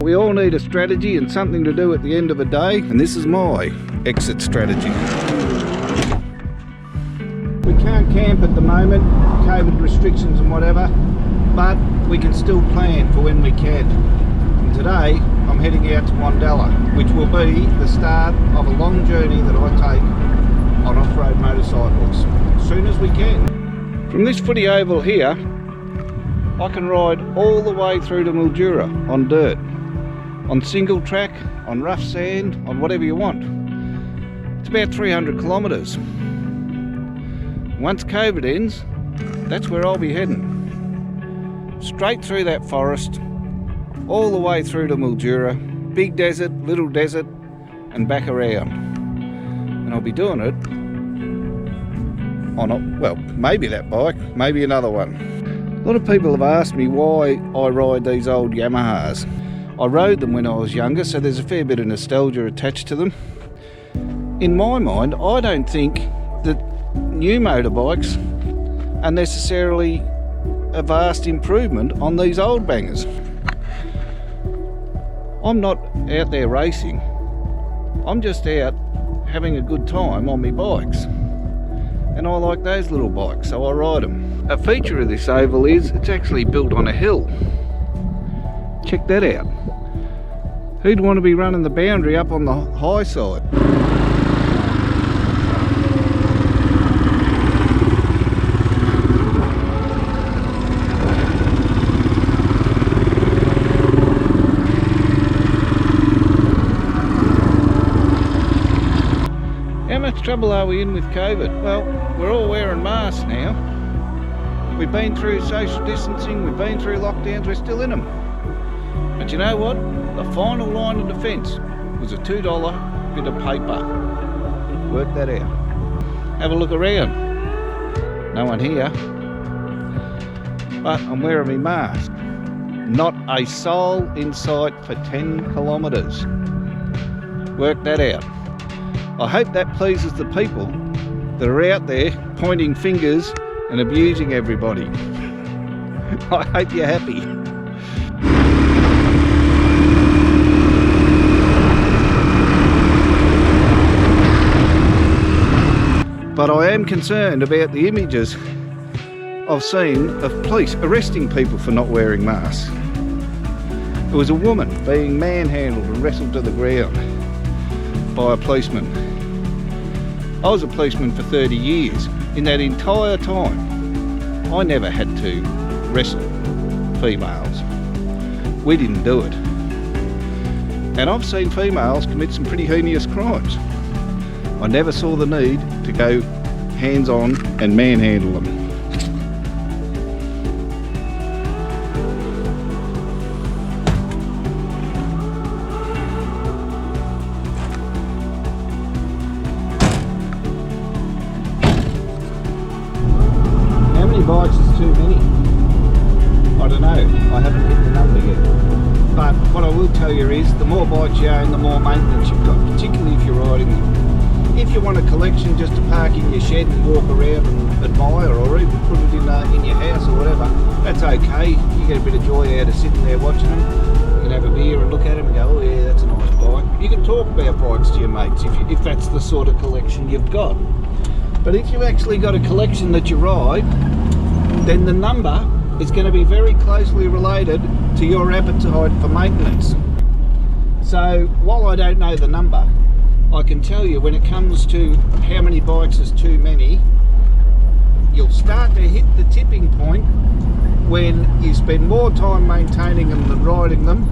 We all need a strategy and something to do at the end of a day, and this is my exit strategy. We can't camp at the moment, COVID restrictions and whatever, but we can still plan for when we can. And today I'm heading out to Wandella, which will be the start of a long journey that I take on off-road motorcycles as soon as we can. From this footy oval here, I can ride all the way through to Mildura on dirt, on single track, on rough sand, on whatever you want. It's about 300 kilometres. Once COVID ends, that's where I'll be heading. Straight through that forest, all the way through to Mildura, big desert, little desert, and back around. And I'll be doing it on maybe that bike, maybe another one. A lot of people have asked me why I ride these old Yamahas. I rode them when I was younger, so there's a fair bit of nostalgia attached to them. In my mind, I don't think that new motorbikes are necessarily a vast improvement on these old bangers. I'm not out there racing. I'm just out having a good time on my bikes. And I like those little bikes, so I ride them. A feature of this oval is it's actually built on a hill. Check that out. Who'd want to be running the boundary up on the high side? How much trouble are we in with COVID? Well, we're all wearing masks now. We've been through social distancing, we've been through lockdowns, we're still in them. But you know what? The final line of defence was a $2 bit of paper. Work that out. Have a look around. No one here. But I'm wearing my mask. Not a soul in sight for 10 kilometres. Work that out. I hope that pleases the people that are out there pointing fingers and abusing everybody. I hope you're happy. But I am concerned about the images I've seen of police arresting people for not wearing masks. There was a woman being manhandled and wrestled to the ground by a policeman. I was a policeman for 30 years. In that entire time, I never had to wrestle females. We didn't do it. And I've seen females commit some pretty heinous crimes. I never saw the need to go hands-on and manhandle them. How many bikes is too many? I don't know. I haven't hit the number yet. But what I will tell you is the more bikes you own, the more maintenance you've got, particularly if you're riding them. If you want a collection just to park in your shed and walk around and admire, or even put it in your house or whatever, that's okay. You get a bit of joy out of sitting there watching them. You can have a beer and look at them and go, oh yeah, that's a nice bike. You can talk about bikes to your mates if that's the sort of collection you've got. But if you've actually got a collection that you ride, then the number is going to be very closely related to your appetite for maintenance. So while I don't know the number, I can tell you when it comes to how many bikes is too many, you'll start to hit the tipping point when you spend more time maintaining them than riding them,